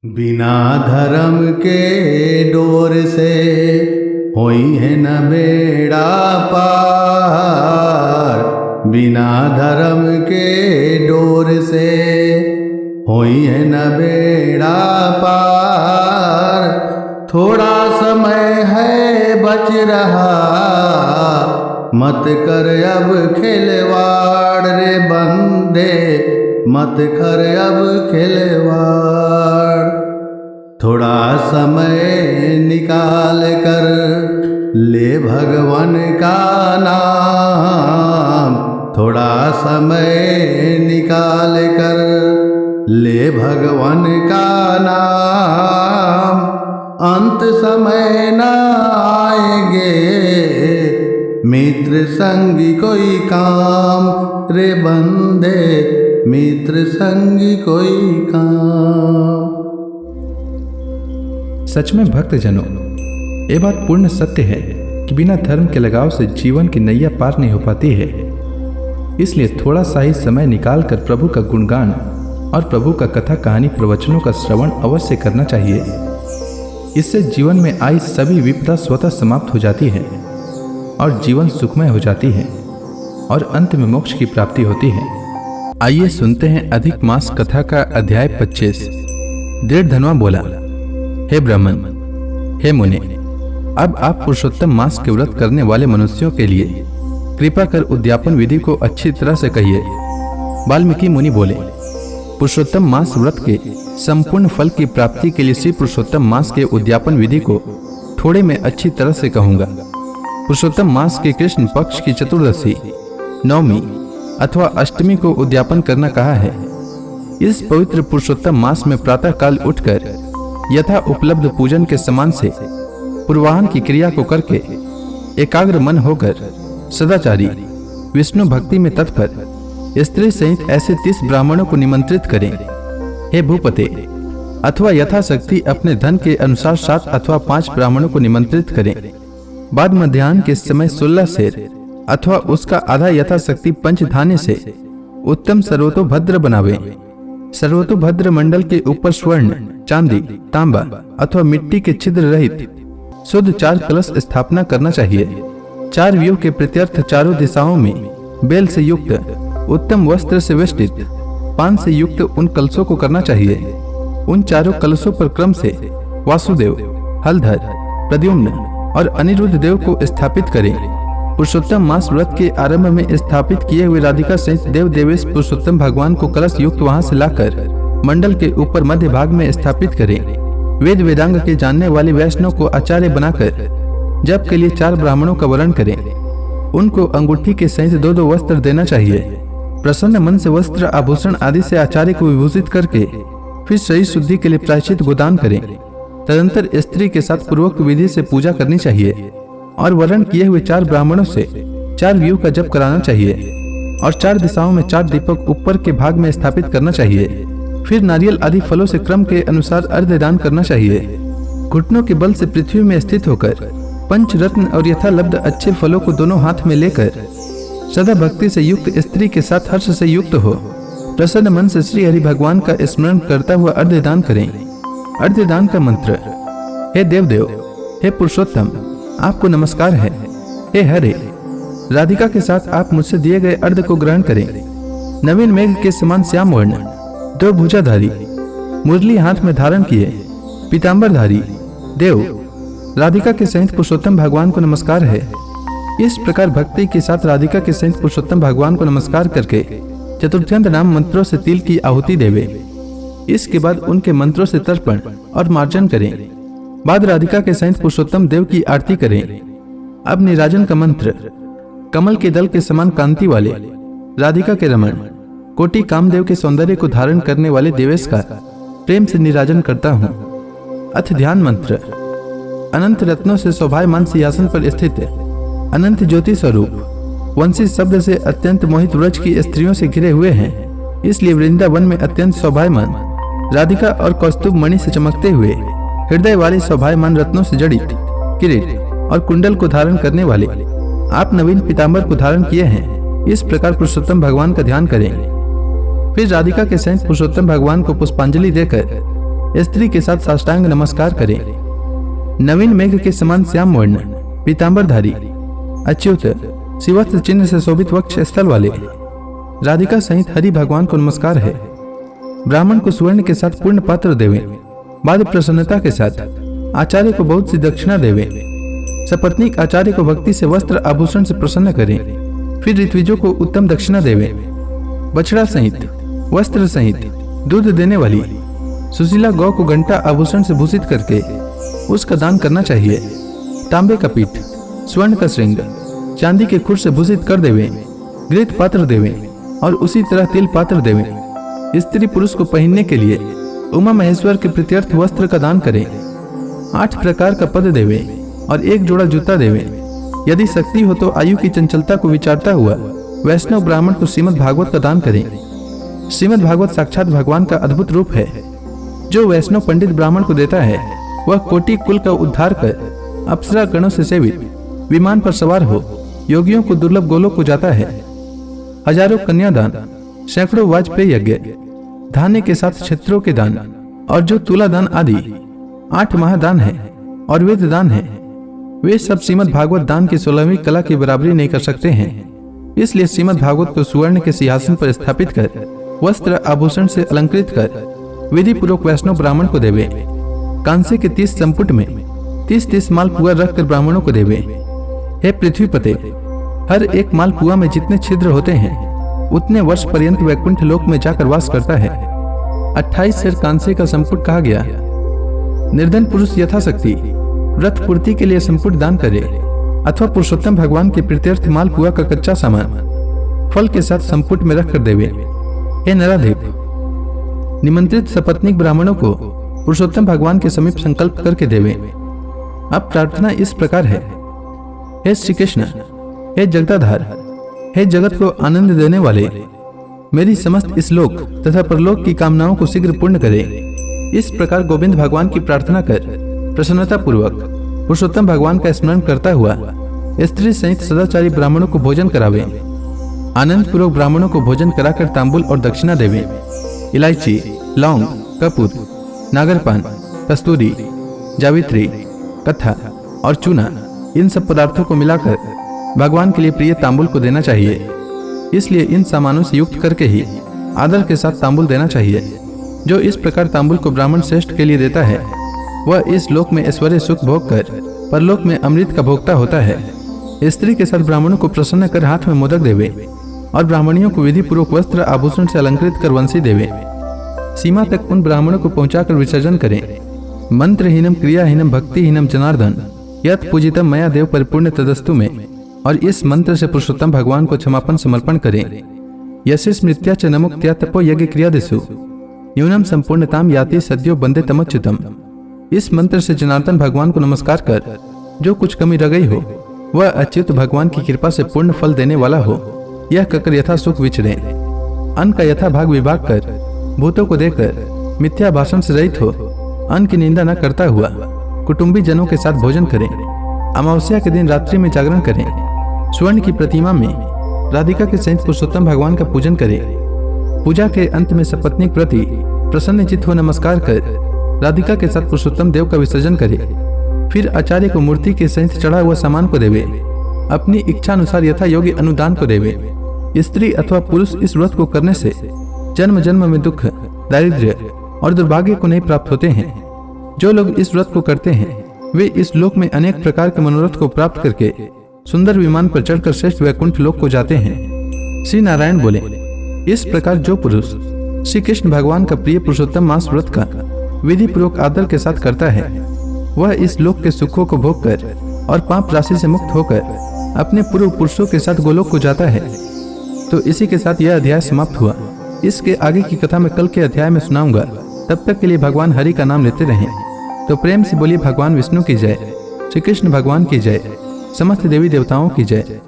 बिना धर्म के डोर से होई है न बेड़ा पार। बिना धर्म के डोर से होई है न बेड़ा पार। थोड़ा समय है बच रहा, मत कर अब खिलवाड़ रे बंदे, मत कर अब खिलवाड़। थोड़ा समय निकाल कर ले भगवान का नाम। थोड़ा समय निकाल कर ले भगवान का नाम। अंत समय न आएंगे मित्र संगी कोई काम रे बंदे, मित्र संगी कोई काम। सच में भक्तजनों, ये बात पूर्ण सत्य है कि बिना धर्म के लगाव से जीवन की नैया पार नहीं हो पाती है। इसलिए थोड़ा सा ही समय निकाल कर प्रभु का गुणगान और प्रभु का कथा कहानी प्रवचनों का श्रवण अवश्य करना चाहिए। इससे जीवन में आई सभी विपदा स्वतः समाप्त हो जाती है और जीवन सुखमय हो जाती है और अंत में मोक्ष की प्राप्ति होती है। आइए सुनते हैं अधिक मास कथा का अध्याय 25। दृढ़ धनवा बोला, हे ब्राह्मण, हे मुने, अब आप पुरुषोत्तम मास के व्रत करने वाले मनुष्यों के लिए कृपा कर उद्यापन विधि को अच्छी तरह से कहिए। वाल्मीकि मुनि बोले, पुरुषोत्तम मास व्रत के संपूर्ण फल की प्राप्ति के लिए श्री पुरुषोत्तम मास के उद्यापन विधि को थोड़े में अच्छी तरह से कहूंगा। पुरुषोत्तम मास के कृष्ण पक्ष की चतुर्दशी, नवमी अथवा अष्टमी को उद्यापन करना कहा है। इस पवित्र पुरुषोत्तम मास में प्रातः काल उठकर यथा उपलब्ध पूजन के समान से पूर्वाहन की क्रिया को करके एकाग्र मन होकर सदाचारी विष्णु भक्ति में तत्पर स्त्री सहित ऐसे 30 ब्राह्मणों को निमंत्रित करें। हे भूपते, अथवा यथाशक्ति अपने धन के अनुसार 7 अथवा 5 ब्राह्मणों को निमंत्रित करें। बाद मध्याह्न के समय 16 सेर अथवा उसका आधा यथाशक्ति पंचधान्य से उत्तम सर्वतोभद्र बनावे। सर्वतोभद्र मंडल के ऊपर स्वर्ण, चांदी, तांबा अथवा मिट्टी के छिद्र रहित शुद्ध 4 कलश स्थापना करना चाहिए। 4 व्यूह के प्रत्यर्थ चारों दिशाओं में बेल से युक्त उत्तम वस्त्र से वेष्टित पान से युक्त उन कलशों को करना चाहिए। उन चारों कलशों पर क्रम से वासुदेव, हलधर, प्रद्युम्न और अनिरुद्ध देव को स्थापित करें। पुरुषोत्तम मास व्रत के आरंभ में स्थापित किए हुए राधिका सहित देव देवेश पुरुषोत्तम भगवान को कलश युक्त वहां से लाकर मंडल के ऊपर मध्य भाग में स्थापित करें। वेद वेदांग के जानने वाले वैष्णव को आचार्य बनाकर जप के लिए 4 ब्राह्मणों का वरण करें। उनको अंगूठी के सहित 2-2 वस्त्र देना चाहिए। प्रसन्न मन से वस्त्र, आभूषण आदि से आचार्य को विभूषित करके फिर शरीर शुद्धि के लिए प्रायश्चित गोदान करें। तदंतर स्त्री के साथ पूर्वक विधि से पूजा करनी चाहिए और वरण किए हुए 4 ब्राह्मणों से 4 व्यूह का जप कराना चाहिए और 4 दिशाओं में 4 दीपक ऊपर के भाग में स्थापित करना चाहिए। फिर नारियल आदि फलों से क्रम के अनुसार अर्घ्यदान करना चाहिए। घुटनों के बल से पृथ्वी में स्थित होकर पंचरत्न और यथालब्ध अच्छे फलों को दोनों हाथ में लेकर सदा भक्ति से युक्त स्त्री के साथ हर्ष से युक्त हो प्रसन्न मन से श्री हरि भगवान का स्मरण करता हुआ अर्घ्यदान करें। अर्घ्यदान का मंत्र, हे देवदेव, हे पुरुषोत्तम, आपको नमस्कार है। हे हरे, राधिका के साथ आप मुझसे दिए गए अर्घ्य को ग्रहण करें। नवीन मेघ के समान श्याम वर्ण, 2 भुजाधारी, मुरली हाथ में धारण किए पीतांबरधारी देव राधिका के सहित पुरुषोत्तम भगवान को नमस्कार है। इस प्रकार भक्ति के साथ राधिका के सहित पुरुषोत्तम भगवान को नमस्कार करके चतुर्थ्यंत नाम मंत्रों से तिल की आहुति देवे। इसके बाद उनके मंत्रों से तर्पण और मार्जन करें। बाद राधिका के सहित पुरुषोत्तम देव की आरती करें। अब निराजन का मंत्र, कमल के दल के समान कांति वाले राधिका के रमण कोटि कामदेव के सौंदर्य को धारण करने वाले देवेश का प्रेम से निराजन करता हूँ। अथ ध्यान मंत्र, अनंत रत्नों से शोभायमान सिंहासन पर स्थित अनंत ज्योति स्वरूप वंशी शब्द से अत्यंत मोहित व्रज की स्त्रियों से घिरे हुए हैं। इसलिए वृंदावन में अत्यंत शोभायमान राधिका और कौस्तुभ मणि से चमकते हुए हृदय वाले शोभायमान रत्नों से जड़ित किरीट और कुंडल को धारण करने वाले आप नवीन पीतांबर को धारण किए हैं। इस प्रकार पुरुषोत्तम भगवान का ध्यान करें। फिर राधिका के सहित पुरुषोत्तम भगवान को पुष्पांजलि देकर स्त्री के साथ साष्टांग नमस्कार करें। नवीन मेघ के समान श्याम वर्ण पीतांबरधारी अच्युत शिवस्त्र चिन्ह से शोभित वक्ष स्थल वाले राधिका सहित हरि भगवान को नमस्कार है। ब्राह्मण को सुवर्ण के साथ पूर्ण पात्र देवें। बाद प्रसन्नता के साथ आचार्य को बहुत सी दक्षिणा देवें। सपत्नीक आचार्य को भक्ति से वस्त्र आभूषण से प्रसन्न करें। फिर ऋत्विजों को उत्तम दक्षिणा देवें। बछड़ा सहित वस्त्र सहित दूध देने वाली सुशीला गौ को घंटा आभूषण से भूषित करके उसका दान करना चाहिए। तांबे का पीठ, स्वर्ण का श्रृंग, चांदी के खुर से भूषित कर देवें। घृत पात्र देवें और उसी तरह तेल पात्र देवें। स्त्री पुरुष को पहनने के लिए उमा महेश्वर के प्रीत्यर्थ वस्त्र का दान करें। 8 प्रकार का पद देवें और 1 जोड़ा जूता देवें। यदि शक्ति हो तो आयु की चंचलता को विचारता हुआ वैष्णव ब्राह्मण को श्रीमद् भागवत का दान करें। श्रीमद् भागवत साक्षात भगवान का अद्भुत रूप है। जो वैष्णव पंडित ब्राह्मण को देता है वह कोटि कुल का उद्धार कर अप्सरा गणों से सेवित विमान पर सवार हो योगियों को दुर्लभ गोलोक को जाता है। हजारों कन्यादान, सैकड़ों वाजपेयी यज्ञ, धान्य के साथ क्षेत्रों के दान और जो तुला दान आदि 8 महादान है और वेद दान है, वे सब श्रीमद् भागवत दान की 16वीं कला की बराबरी नहीं कर सकते हैं। इसलिए श्रीमद् भागवत को सुवर्ण के सिंहासन पर स्थापित कर वस्त्र आभूषण से अलंकृत कर विधि पूर्वक वैष्णव ब्राह्मण को देवे। कांसे के 30 संपुट में 30 मालपुआ रखकर ब्राह्मणों को देवे। हे पृथ्वीपते, हर एक मालपुआ में जितने छिद्र होते हैं उतने वर्ष पर्यंत वैकुंठ लोक में जाकर वास करता है। 28 सेर कांसे का संपुट कहा गया। निर्धन पुरुष यथाशक्ति व्रत पूर्ति के लिए संपुट दान करे अथवा पुरुषोत्तम भगवान के प्रीत्यर्थ मालपुआ का कच्चा सामान फल के साथ संपुट में रखकर देवे। हे नराधिप, निमंत्रित सपत्नीक ब्राह्मणों को पुरुषोत्तम भगवान के समीप संकल्प करके देवे। अब प्रार्थना इस प्रकार है। हे श्री कृष्ण, हे जगदाधार, हे जगत को आनंद देने वाले, मेरी समस्त इस लोक तथा परलोक की कामनाओं को शीघ्र पूर्ण करे। इस प्रकार गोविंद भगवान की प्रार्थना कर प्रसन्नता पूर्वक पुरुषोत्तम भगवान का स्मरण करता हुआ स्त्री सहित सदाचारी ब्राह्मणों को भोजन करावे। आनंद पूर्वक ब्राह्मणों को भोजन कराकर तांबुल और दक्षिणा देवे। इलायची, लौंग, कपूर, नागरपान, कस्तूरी, जावित्री, कथा और चूना, इन सब पदार्थों को मिलाकर भगवान के लिए प्रिय तांबुल को देना चाहिए। इसलिए इन सामानों से युक्त करके ही आदर के साथ तांबुल देना चाहिए। जो इस प्रकार तांबुल को ब्राह्मण श्रेष्ठ के लिए देता है वह इस लोक में ऐश्वर्य सुख भोग कर परलोक में अमृत का भोक्ता होता है। स्त्री के साथ ब्राह्मणों को प्रसन्न कर हाथ में मोदक देवे और ब्राह्मणियों को विधि पूर्वक वस्त्र आभूषण से अलंकृत कर वंशी देवे। सीमा तक उन ब्राह्मणों को पहुंचाकर विसर्जन करें। मंत्रहीनम क्रियाहीनम भक्तिहीनम जनार्दन यत् पूजितम मया देव परिपूर्ण तदस्तु में, और इस मंत्र से पुरुषोत्तम भगवान को क्षमापन समर्पण करें। यस्य स्मृत्या च नमुक्त्या तपो यज्ञ क्रियादिषु न्यूनम संपूर्णताम याति सद्यो बंदे तमच्युतम। इस मंत्र से जनार्दन भगवान को नमस्कार कर जो कुछ कमी रह गई हो वह अच्युत भगवान की कृपा से पूर्ण फल देने वाला हो, यह कहकर यथा सुख विचरे। अन्न का यथा भाग विभाग कर भूतों को देकर मिथ्या भाषण से रहित हो अन्न की निंदा न करता हुआ कुटुंबी जनों के साथ भोजन करें। अमावस्या के दिन रात्रि में जागरण करें। स्वर्ण की प्रतिमा में राधिका के सहित पुरुषोत्तम भगवान का पूजन करें। पूजा के अंत में सपत्नी प्रति प्रसन्न चित्त हो नमस्कार कर राधिका के साथ पुरुषोत्तम देव का विसर्जन करे। फिर आचार्य को मूर्ति के सहित चढ़ा हुआ सामान को देवे। अपनी इच्छा अनुसार यथा योग्य अनुदान को देवे। स्त्री अथवा पुरुष इस व्रत को करने से जन्म जन्म में दुख, दारिद्र्य और दुर्भाग्य को नहीं प्राप्त होते हैं। जो लोग इस व्रत को करते हैं वे इस लोक में अनेक प्रकार के मनोरथ को प्राप्त करके सुंदर विमान पर चढ़कर श्रेष्ठ वैकुंठ लोक को जाते हैं। श्री नारायण बोले, इस प्रकार जो पुरुष श्री कृष्ण भगवान का प्रिय पुरुषोत्तम मास व्रत का विधि पूर्वक आदर के साथ करता है वह इस लोक के सुखों को भोग कर और पाप राशि से मुक्त होकर अपने पूर्व पुरुषों के साथ गोलोक को जाता है। तो इसी के साथ यह अध्याय समाप्त हुआ। इसके आगे की कथा मैं कल के अध्याय में सुनाऊंगा। तब तक के लिए भगवान हरि का नाम लेते रहें। तो प्रेम से बोलिए भगवान विष्णु की जय, श्री कृष्ण भगवान की जय, समस्त देवी देवताओं की जय।